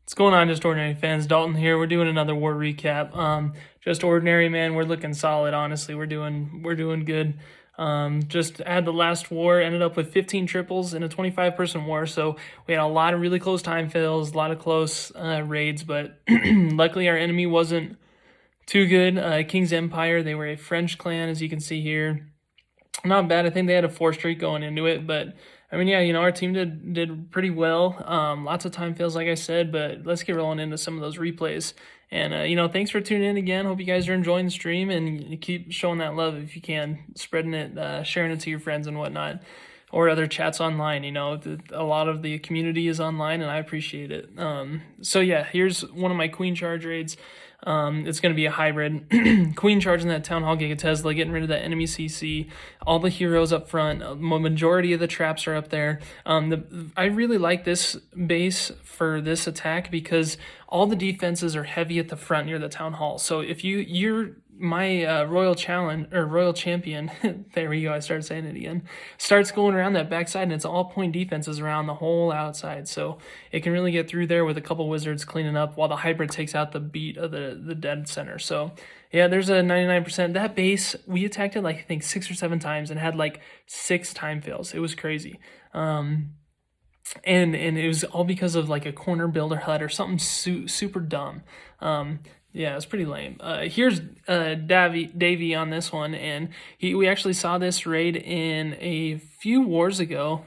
What's going on, Just Ordinary fans? Dalton here. We're doing another war recap. Just ordinary, man. We're looking solid. Honestly, we're doing good. Just had the last war, ended up with 15 triples in a 25-person war. So we had a lot of really close time fails, a lot of close raids, but luckily our enemy wasn't too good. Kingz Empire. They were a French clan, as you can see here. Not bad. I think they had a 4 streak going into it, but I mean, yeah, our team did pretty well. Lots of time fails, like I said, but let's get rolling into some of those replays. And thanks for tuning in again. Hope you guys are enjoying the stream, and you keep showing that love if you can, spreading it, sharing it to your friends and whatnot, or other chats online. A lot of the community is online, and I appreciate it. So yeah, here's one of my Queen Charge raids. It's going to be a hybrid. Queen charging that Town Hall Giga Tesla, getting rid of that enemy CC, all the heroes up front, majority of the traps are up there. I really like this base for this attack because all the defenses are heavy at the front near the Town Hall. So if you're my royal champion, there we go, I started saying it again, starts going around that backside, and it's all point defenses around the whole outside, so it can really get through there with a couple wizards cleaning up while the hybrid takes out the beat of the dead center. So yeah, there's a 99%. That base, we attacked it like I think 6 or 7 times and had like 6 time fails. It was crazy. And it was all because of like a corner builder HUD or something super dumb. Yeah, it's pretty lame. Here's Davey on this one, and we actually saw this raid in a few wars ago,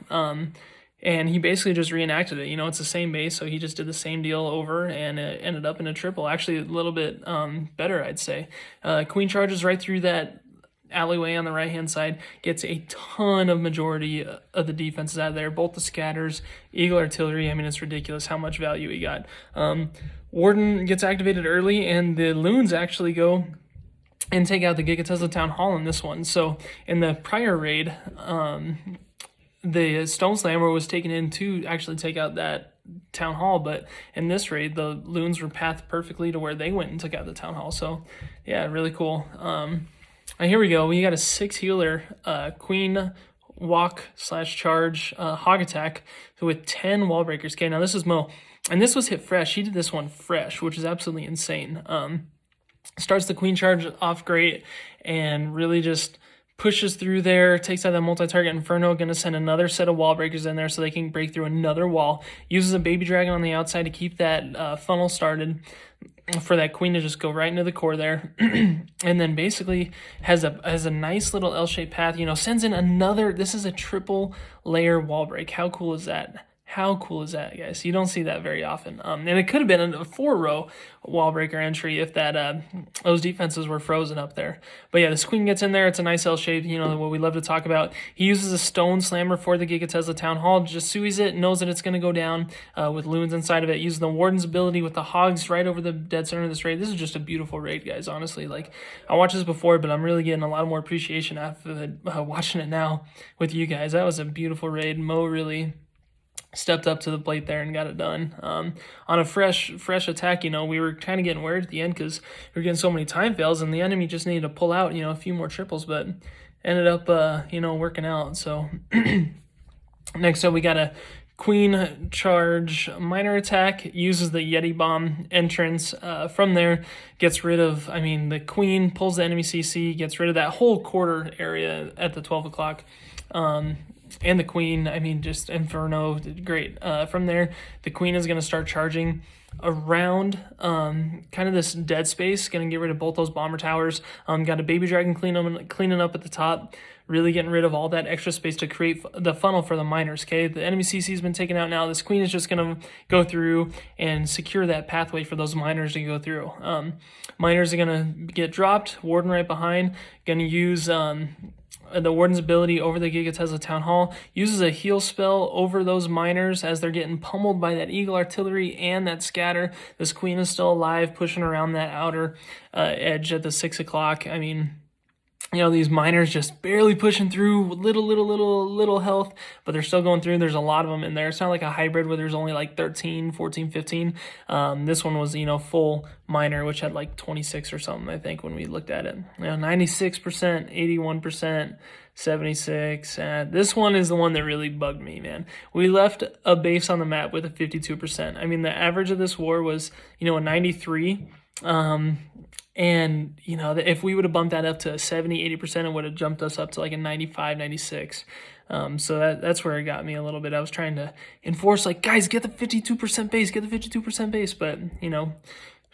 and he basically just reenacted it. It's the same base, so he just did the same deal over, and it ended up in a triple. Actually, a little bit better, I'd say. Queen charges right through that alleyway on the right hand side, gets a ton of majority of the defenses out of there, both the scatters, eagle artillery. I mean, it's ridiculous how much value he got. Warden gets activated early, and the loons actually go and take out the Giga Tesla Town Hall in this one. So in the prior raid, the Stone Slammer was taken in to actually take out that Town Hall, but in this raid, the loons were pathed perfectly to where they went and took out the Town Hall. So yeah, really cool. Here we go. We got a 6 healer, Queen walk / charge hog attack with 10 wall breakers. Okay, now this is Mo, and this was hit fresh. He did this one fresh, which is absolutely insane. Starts the Queen charge off great and really just pushes through there, takes out that multi-target Inferno, going to send another set of wall breakers in there so they can break through another wall. Uses a baby dragon on the outside to keep that funnel started for that queen to just go right into the core there. And then basically has a nice little L-shaped path, sends in another, this is a triple layer wall break. How cool is that? How cool is that, guys? You don't see that very often. And it could have been a 4-row wall breaker entry if that those defenses were frozen up there. But yeah, this queen gets in there. It's a nice L shape, what we love to talk about. He uses a Stone Slammer for the Giga Tesla Town Hall, just suies it, knows that it's going to go down with loons inside of it. Uses the Warden's ability with the hogs right over the dead center of this raid. This is just a beautiful raid, guys, honestly. Like, I watched this before, but I'm really getting a lot more appreciation after watching it now with you guys. That was a beautiful raid. Mo really stepped up to the plate there and got it done. On a fresh attack, we were kind of getting worried at the end because we were getting so many time fails, and the enemy just needed to pull out, a few more triples, but ended up, working out. So next up, we got a Queen charge minor attack, uses the Yeti bomb entrance. From there, gets rid of, the Queen pulls the enemy CC, gets rid of that whole quarter area at the 12 o'clock. And the Queen, just Inferno, great. From there, the Queen is going to start charging around kind of this dead space, going to get rid of both those bomber towers. Got a baby dragon cleaning up at the top, really getting rid of all that extra space to create the funnel for the miners, okay? The enemy CC has been taken out now. This Queen is just going to go through and secure that pathway for those miners to go through. Miners are going to get dropped, Warden right behind, going to use the Warden's ability over the Giga Tesla Town Hall, uses a heal spell over those miners as they're getting pummeled by that eagle artillery and that scatter. This Queen is still alive, pushing around that outer edge at the 6 o'clock. these miners just barely pushing through, little health, but they're still going through. There's a lot of them in there. It's not like a hybrid where there's only like 13, 14, 15. This one was, full miner, which had like 26 or something, I think, when we looked at it. 96%, 81%, 76. This one is the one that really bugged me, man. We left a base on the map with a 52%. I mean, the average of this war was, a 93. And, if we would have bumped that up to 70, 80%, it would have jumped us up to like a 95, 96. So that's where it got me a little bit. I was trying to enforce, like, guys, get the 52% base, get the 52% base. But,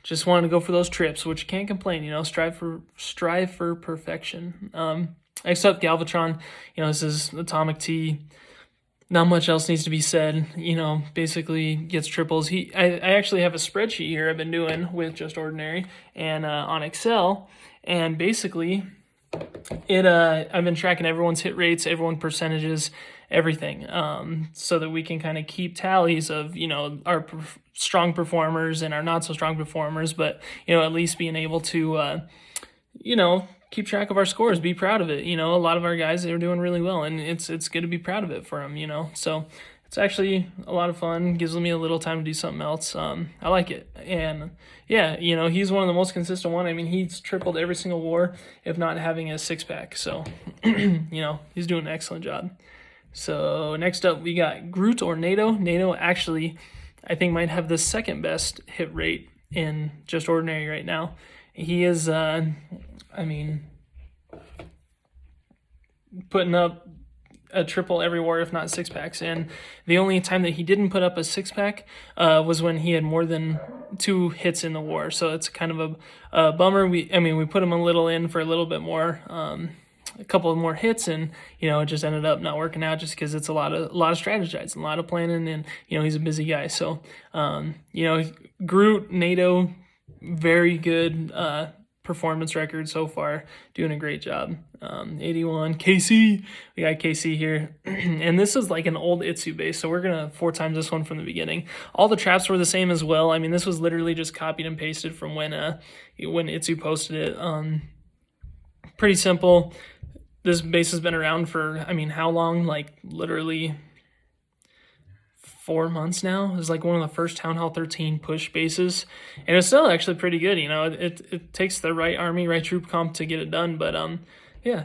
just wanted to go for those trips, which you can't complain, strive for perfection. Except Galvatron, this is Atomic T. Not much else needs to be said. Basically gets triples. I actually have a spreadsheet here I've been doing with just Ordinary and on Excel, and basically I've been tracking everyone's hit rates, everyone's percentages, everything, so that we can kind of keep tallies of our strong performers and our not so strong performers, but at least being able to keep track of our scores, be proud of it. A lot of our guys, they're doing really well, and it's good to be proud of it for them, So it's actually a lot of fun, gives me a little time to do something else. I like it. And yeah, he's one of the most consistent one. I mean, he's tripled every single war, if not having a 6-pack. So, he's doing an excellent job. So next up, we got Groot or NATO. NATO actually, I think, might have the second best hit rate in just Ordinary right now. He is, putting up a triple every war, if not 6-packs. And the only time that he didn't put up a 6-pack was when he had more than 2 hits in the war. So it's kind of a bummer. We put him a little in for a little bit more, a couple of more hits, and it just ended up not working out just because it's a lot of strategizing, a lot of planning, and he's a busy guy. So Groot, NATO, very good performance record so far, doing a great job. 81 KC, we got KC here. And this is like an old Itsu base, so we're gonna 4 times this one from the beginning. All the traps were the same as well. I mean, this was literally just copied and pasted from when Itsu posted it. Pretty simple. This base has been around for, how long? Like literally 4 months now. It was like one of the first Town Hall 13 push bases, and it's still actually pretty good. It takes the right army, right troop comp to get it done, but yeah,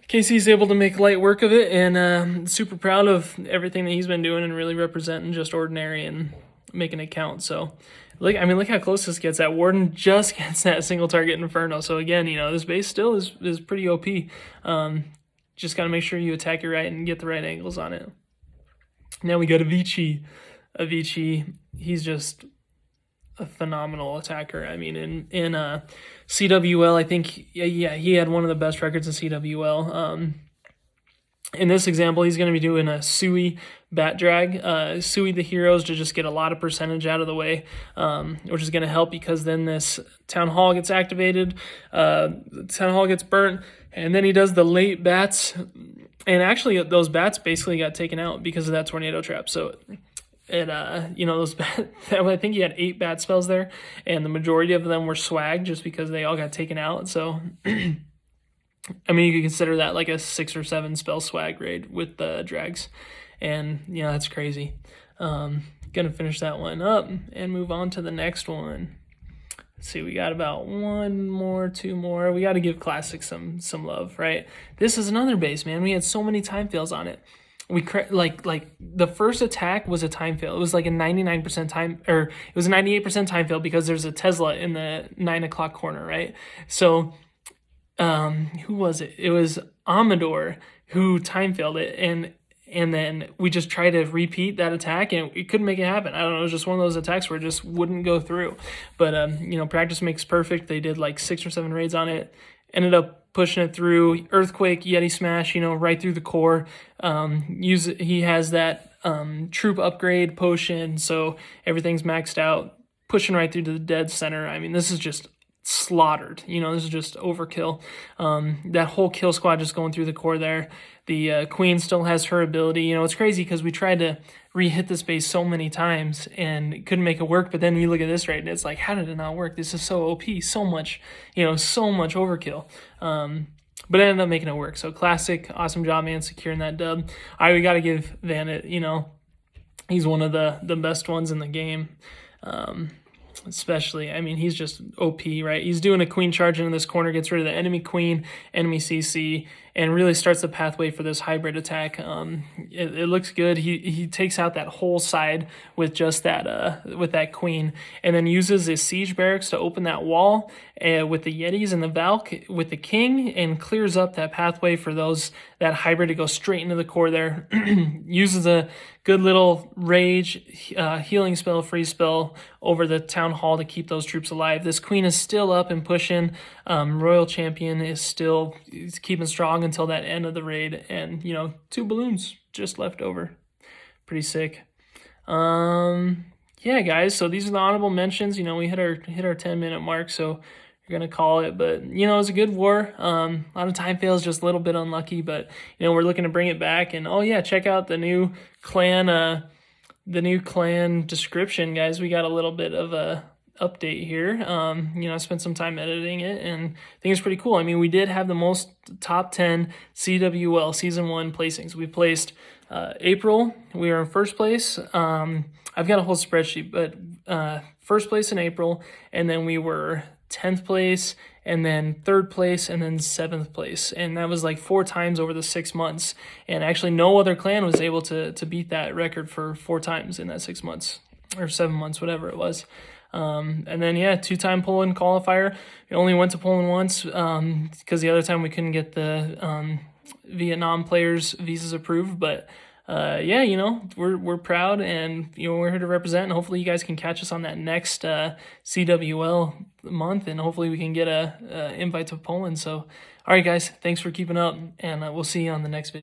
KC's able to make light work of it, and super proud of everything that he's been doing and really representing just Ordinary and making it count. So look how close this gets. That Warden just gets that single target Inferno. So again, this base still is pretty OP. Just got to make sure you attack it right and get the right angles on it. Now we go to Avicii. Avicii, he's just a phenomenal attacker. I mean, in CWL, I think, he had one of the best records in CWL. In this example, he's going to be doing a Sui bat drag. Sui the heroes to just get a lot of percentage out of the way, which is going to help because then this Town Hall gets activated, Town Hall gets burnt, and then he does the late bats. And actually, those bats basically got taken out because of that tornado trap. So, those I think he had 8 bat spells there, and the majority of them were swag just because they all got taken out. So, you could consider that like a 6 or 7 spell swag raid with the drags, and that's crazy. Gonna finish that one up and move on to the next one. Let's see, we got about 1 more, 2 more. We got to give Classic some love, right? This is another base, man. We had so many time fails on it. We like the first attack was a time fail. It was like a 99% time, or it was a 98% time fail because there's a Tesla in the 9 o'clock corner, right? So, who was it? It was Amador who time failed it, and then we just tried to repeat that attack, and we couldn't make it happen. I don't know, it was just one of those attacks where it just wouldn't go through. But, practice makes perfect. They did like 6 or 7 raids on it, ended up pushing it through. Earthquake, Yeti Smash, right through the core. He has that troop upgrade potion, so everything's maxed out, pushing right through to the dead center. I mean, this is just slaughtered. This is just overkill. That whole kill squad just going through the core there. The queen still has her ability. It's crazy because we tried to re-hit this base so many times and couldn't make it work, but then we look at this right and it's like, how did it not work? This is so OP, so much overkill. but I ended up making it work. So classic, awesome job, man, securing that dub. All right, we got to give Vanit, he's one of the best ones in the game. Especially, I mean, he's just OP, right? He's doing a queen charge into this corner, gets rid of the enemy queen, enemy CC, and really starts the pathway for this hybrid attack. It looks good. He takes out that whole side with just that with that queen, and then uses his siege barracks to open that wall with the Yetis and the Valk with the king, and clears up that pathway for that hybrid to go straight into the core there. Uses a good little rage healing spell, free spell over the town hall to keep those troops alive. This queen is still up and pushing. Royal champion is still keeping strong until that end of the raid, and 2 balloons just left over. Pretty sick. Yeah, guys. So these are the honorable mentions. We hit our 10-minute mark, so you're gonna call it, but it was a good war. A lot of time fails, just a little bit unlucky, but we're looking to bring it back. And oh yeah, check out the new clan description, guys. We got a little bit of a update here. I spent some time editing it, and I think it's pretty cool. I mean, we did have the most top 10 CWL season 1 placings. We placed April, we were in first place. I've got a whole spreadsheet, but first place in April, and then we were 10th place, and then 3rd place, and then 7th place. And that was like 4 times over the 6 months. And actually no other clan was able to beat that record for 4 times in that 6 months or 7 months, whatever it was. And then, 2-time Poland qualifier. We only went to Poland once because the other time we couldn't get the Vietnam players' visas approved. But we're proud, and we're here to represent, and hopefully you guys can catch us on that next CWL month, and hopefully we can get a invite to Poland. So all right, guys, thanks for keeping up, and we'll see you on the next video.